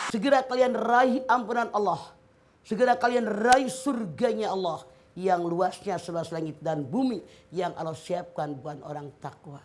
Segera kalian raih ampunan Allah. Segera kalian raih surganya Allah yang luasnya seluas langit dan bumi yang Allah siapkan buat orang takwa.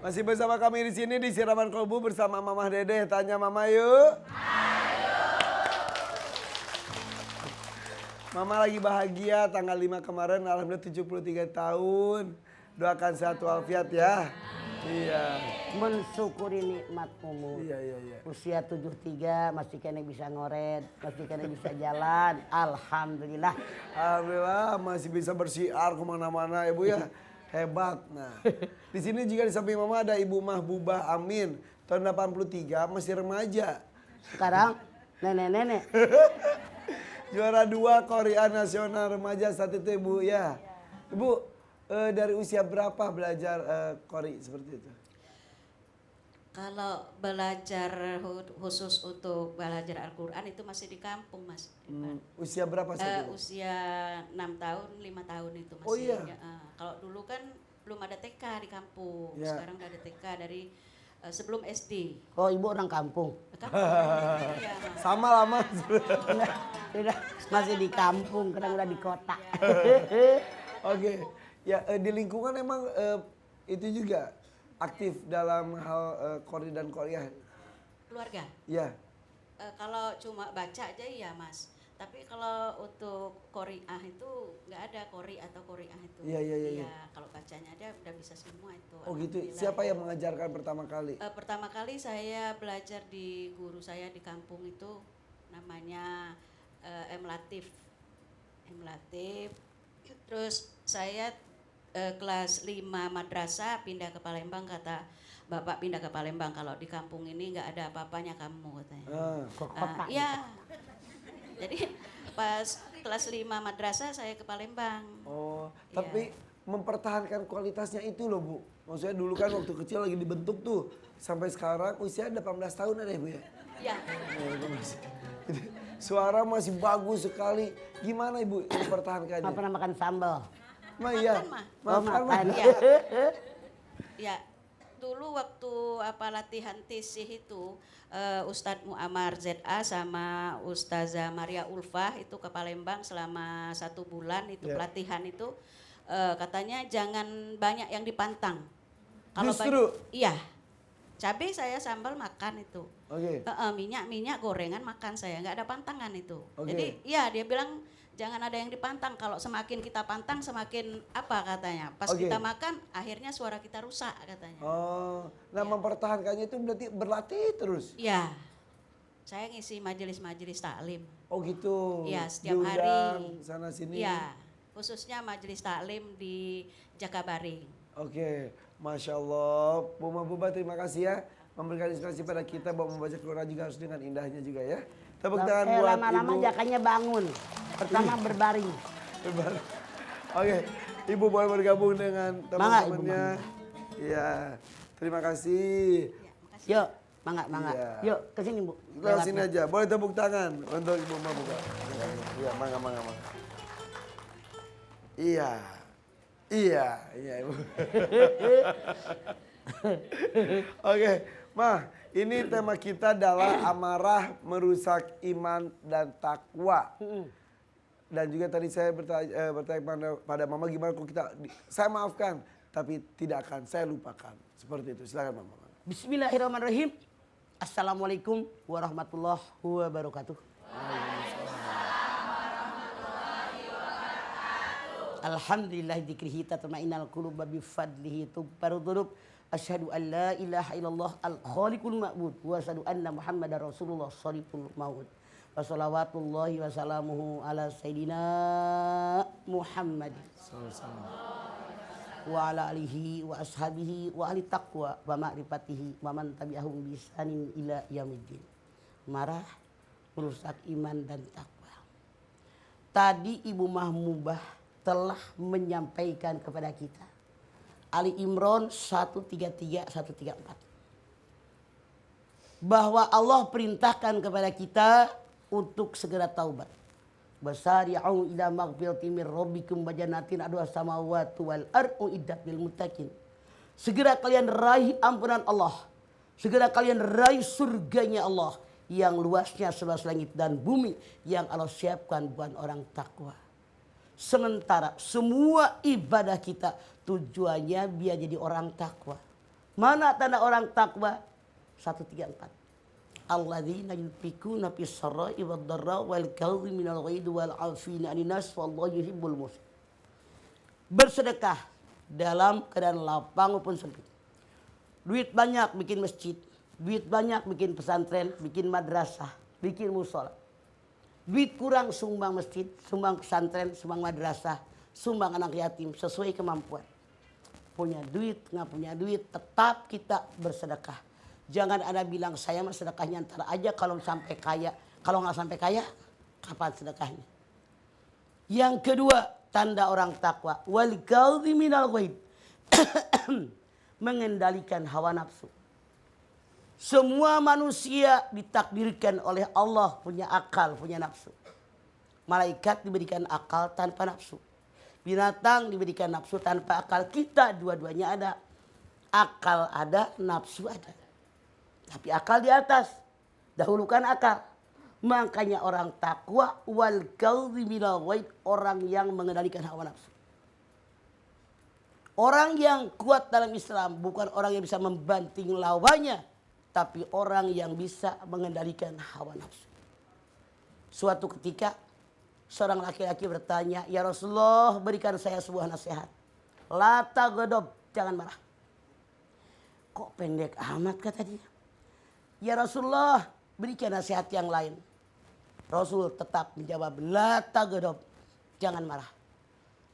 Masih bersama kami di sini di Siraman Kolbu bersama Mamah Dede. Tanya Mama yuk. Mama lagi bahagia tanggal 5 kemarin, alhamdulillah 73 tahun. Doakan sehat walafiat ya. Iya. Mensyukuri nikmat umur. Iya. Usia 73 masih kena bisa ngoret, masih kena bisa jalan. Alhamdulillah. Alhamdulillah masih bisa bersiar kemana-mana ya Bu ya. Hebat. Nah, di sini juga di samping Mama ada Ibu Mahbubah Amin. Tahun 83 masih remaja. Sekarang nenek-nenek. Juara 2 Korea Nasional Remaja saat itu Ibu ya. Ibu dari usia berapa belajar Kori seperti itu? Kalau belajar khusus untuk belajar Al-Quran itu masih di kampung Mas. Usia berapa saat itu? Usia 6 tahun, 5 tahun itu masih. Oh iya? Kalau dulu kan belum ada TK di kampung, Ya. sekarang udah ada TK dari sebelum SD. Oh, ibu orang kampung. Kampung, iya, Mas. Sama lama. Udah, masih di kampung, kadang udah di kota. Oke. Ya di lingkungan emang itu juga aktif dalam hal Kori dan Korea. Keluarga. Ya. Kalau cuma baca aja iya Mas. Tapi kalau untuk Qori'ah itu nggak ada Qori atau Qori'ah itu. Iya. Iya, kalau bacanya ada udah bisa semua itu. Oh gitu. Alhamdulillah. Siapa yang mengajarkan pertama kali? Pertama kali saya belajar di guru saya di kampung itu namanya M. Latif. M. Latif. Terus saya kelas 5 madrasah pindah ke Palembang, kata Bapak pindah ke Palembang kalau di kampung ini nggak ada apa-apanya kamu katanya. Ke kota. Iya. Jadi pas kelas 5 madrasah saya ke Palembang. Oh, Iya. tapi mempertahankan kualitasnya itu loh Bu. Maksudnya dulu kan waktu kecil lagi dibentuk tuh. Sampai sekarang usia 18 tahun ada ya Bu ya? Iya. Suara masih bagus sekali. Gimana Ibu mempertahankannya? Nggak pernah makan sambal. Iya. Makan, Makan, Mah. Iya. Ya, dulu waktu latihan tisih itu Ustadz Muammar ZA sama Ustazah Maria Ulfah itu ke Palembang selama 1 bulan itu Ya. pelatihan itu katanya jangan banyak yang dipantang. Justru? Iya. Cabai saya sambal makan itu. Oke. Minyak gorengan makan saya, nggak ada pantangan itu. Oke. Jadi iya dia bilang jangan ada yang dipantang. Kalau semakin kita pantang semakin apa katanya. Pas Oke. kita makan akhirnya suara kita rusak katanya. Oh, nah Iya. mempertahankannya itu berarti berlatih terus. Iya. Saya ngisi majelis-majelis taklim. Oh gitu. Iya, setiap Diundang hari. sana sini. Iya. Khususnya majelis taklim di Jakabaring. Oke, Masya Allah. Bu Mahbubah terima kasih ya. Memberikan inspirasi pada kita bahwa membaca Quran juga harus dengan indahnya juga ya. Tepuk tangan buat Lama-lama Ibu. jakanya bangun. Pertama berbaring. Oke, Ibu boleh bergabung dengan Mangga, Ibu, teman-temannya. Iya, terima kasih. Yuk, mangga. Iya. Yuk, ke sini Bu. Lewat sini aja, boleh tepuk tangan untuk Ibu Mahbubah. Iya, mangga. Iya Ibu. Oke, Mah, ini tema kita adalah amarah merusak iman dan takwa. Dan juga tadi saya bertanya pada Mama gimana kalau saya maafkan tapi tidak akan saya lupakan. Seperti itu. Silakan Mama. Bismillahirrahmanirrahim. Assalamualaikum warahmatullahi wabarakatuh. Alhamdulillah dzikrihi tatma'innal qulub bi fadlihi tubbaru dzunub. Asyhadu an la ilaha illallah al-khaliqul ma'bud wa asyhadu anna Muhammadar Rasulullah shariqul maut. Wa shalawatullahi wa salamuhu ala sayyidina Muhammad wa ala alihi wa ashabihi wa ahli taqwa wa ma'rifatihi wa man tabi'ahum bi ihsanin ila yaumiddin. Marah merusak iman dan takwa. Tadi Ibu Mahbubah telah menyampaikan kepada kita Ali Imran 133 134 bahwa Allah perintahkan kepada kita untuk segera taubat. Basari'u ila maghfirati mir rabbikum wa jannatin adwa samawati wal ardu iddat lil muttaqin. Segera kalian raih ampunan Allah. Segera kalian raih surganya Allah yang luasnya seluas langit dan bumi yang Allah siapkan buat orang takwa. Sementara semua ibadah kita tujuannya biar jadi orang takwa. Mana tanda orang takwa? 134. Alladzina yunfikuna fis sarai wad dharra wal kadhiminal ghaidhi wal 'afina 'anil nas wallahu yuhibbul muhsinin. Bersedekah dalam keadaan lapang maupun sempit. Duit banyak bikin masjid, duit banyak bikin pesantren, bikin madrasah, bikin musola. Duit kurang sumbang masjid, sumbang pesantren, sumbang madrasah, sumbang anak yatim sesuai kemampuan. Punya duit, nggak punya duit, tetap kita bersedekah. Jangan ada bilang saya mah sedekahnya ntar aja kalau sampai kaya. Kalau nggak sampai kaya, kapan sedekahnya? Yang kedua, tanda orang takwa. Wal kadhiminal ghaidh. Mengendalikan hawa nafsu. Semua manusia ditakdirkan oleh Allah punya akal, punya nafsu. Malaikat diberikan akal tanpa nafsu. Binatang diberikan nafsu tanpa akal. Kita dua-duanya ada. Akal ada, nafsu ada. Tapi akal di atas. Dahulukan akal. Makanya orang takwa wal kadhiminal ghaidh, orang yang mengendalikan hawa nafsu. Orang yang kuat dalam Islam bukan orang yang bisa membanting lawannya, tapi orang yang bisa mengendalikan hawa nafsu. Suatu ketika seorang laki-laki bertanya, "Ya Rasulullah, berikan saya sebuah nasihat. La taghdab, jangan marah." Kok pendek amat kata dia? "Ya Rasulullah, berikan nasihat yang lain." Rasul tetap menjawab, "La taghdab, jangan marah."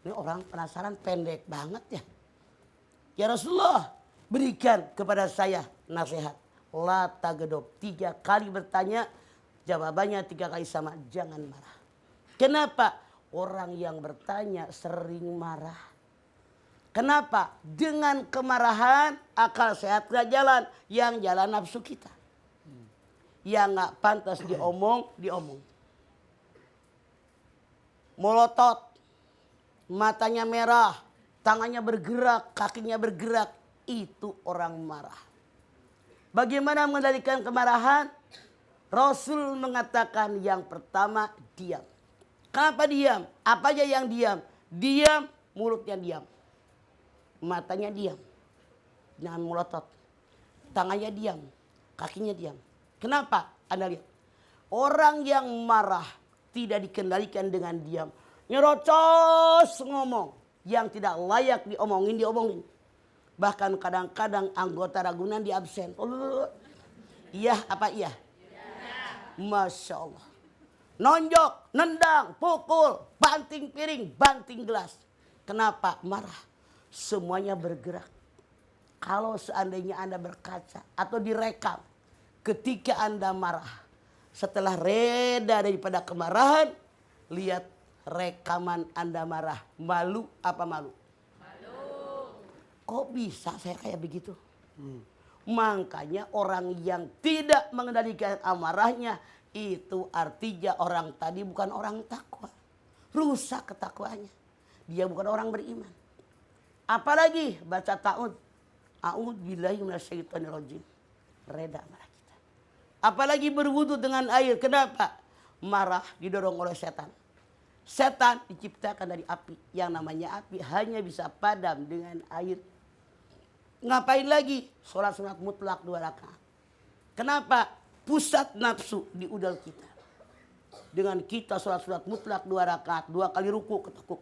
Ini orang penasaran, pendek banget ya. "Ya Rasulullah, berikan kepada saya nasihat." La taghdab. 3 kali bertanya, jawabannya 3 kali sama, jangan marah. Kenapa? Orang yang bertanya sering marah. Kenapa? Dengan kemarahan akal sehat gak jalan. Yang jalan nafsu kita. Yang gak pantas diomong. Melotot. Matanya merah, tangannya bergerak, kakinya bergerak. Itu orang marah. Bagaimana mengendalikan kemarahan? Rasul mengatakan yang pertama diam. Kenapa diam? Apa aja yang diam? Diam, mulutnya diam. Matanya diam. Jangan melotot. Tangannya diam, kakinya diam. Kenapa? Anda lihat. Orang yang marah tidak dikendalikan dengan diam. Nyerocos ngomong yang tidak layak diomongin. Bahkan kadang-kadang anggota ragunan di absen. Iya apa iya? Masya Allah. Nonjok, nendang, pukul, banting piring, banting gelas. Kenapa? Marah. Semuanya bergerak. Kalau seandainya Anda berkaca atau direkam ketika Anda marah. Setelah reda daripada kemarahan, lihat rekaman Anda marah. Malu apa malu? Malu. Kok bisa saya kayak begitu? Makanya orang yang tidak mengendalikan amarahnya, itu artinya orang tadi bukan orang takwa. Rusak ketakwaannya. Dia bukan orang beriman. Apalagi baca ta'ud. A'udzubillahi minasyaitonirrajim. Reda marah kita. Apalagi berwudu dengan air. Kenapa? Marah didorong oleh setan. Setan diciptakan dari api. Yang namanya api hanya bisa padam dengan air. Ngapain lagi? Sholat sunat mutlak 2 rakaat. Kenapa? Pusat nafsu di udal kita. Dengan kita sholat sunat mutlak 2 rakaat. 2 kali ruku ketekuk.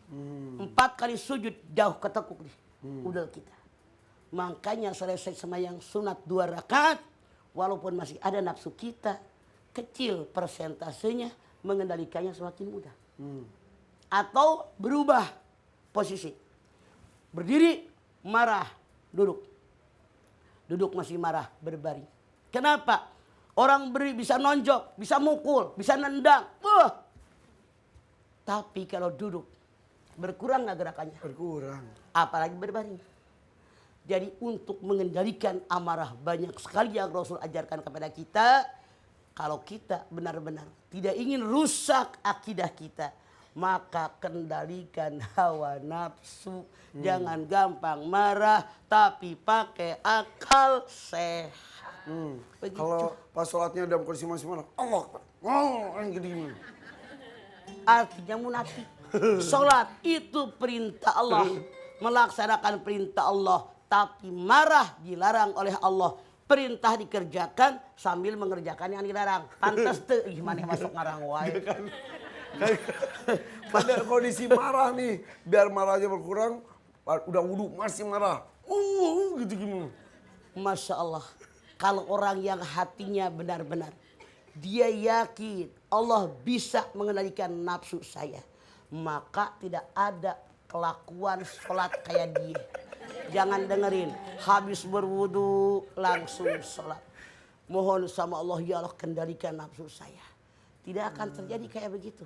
4 kali sujud jauh ketekuk di udal kita. Makanya selesai sembahyang sunat 2 rakaat. Walaupun masih ada nafsu kita. Kecil persentasenya. Mengendalikannya semakin mudah. Atau berubah posisi. Berdiri, marah, duduk. Duduk masih marah, berbaring. Kenapa? Orang beri bisa nonjok, bisa mukul, bisa nendang. Tapi kalau duduk, berkurang nggak gerakannya? Berkurang. Apalagi berbaring. Jadi untuk mengendalikan amarah banyak sekali yang Rasul ajarkan kepada kita. Kalau kita benar-benar tidak ingin rusak akidah kita, maka kendalikan hawa nafsu. Jangan gampang marah, tapi pakai akal sehat. Begitu. Kalau pas sholatnya dalam kondisi masih marah, Allah, gini. Artinya munafik. Sholat itu perintah Allah. Melaksanakan perintah Allah. Tapi marah dilarang oleh Allah. Perintah dikerjakan sambil mengerjakan yang dilarang. Pantas tuh gimana masuk ngarang wae. Pada kondisi marah nih, biar marahnya berkurang, udah wudhu masih marah. Gitu gimana? Masya Allah. Kalau orang yang hatinya benar-benar. Dia yakin Allah bisa mengendalikan nafsu saya. Maka tidak ada kelakuan sholat kayak dia. Jangan dengerin, habis berwudu langsung sholat. Mohon sama Allah, ya Allah kendalikan nafsu saya. Tidak akan terjadi kayak begitu.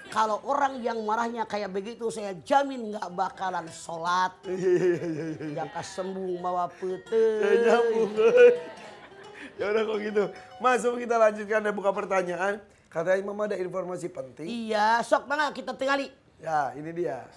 Kalau orang yang marahnya kayak begitu, saya jamin nggak bakalan sholat. Jaka sembung bawa pete. Nyambung. Ya udah kok gitu. Mas, sebelum kita lanjutkan dan buka pertanyaan, katanya Mama ada informasi penting. Iya, sok mana kita tinggali. Ya, ini dia.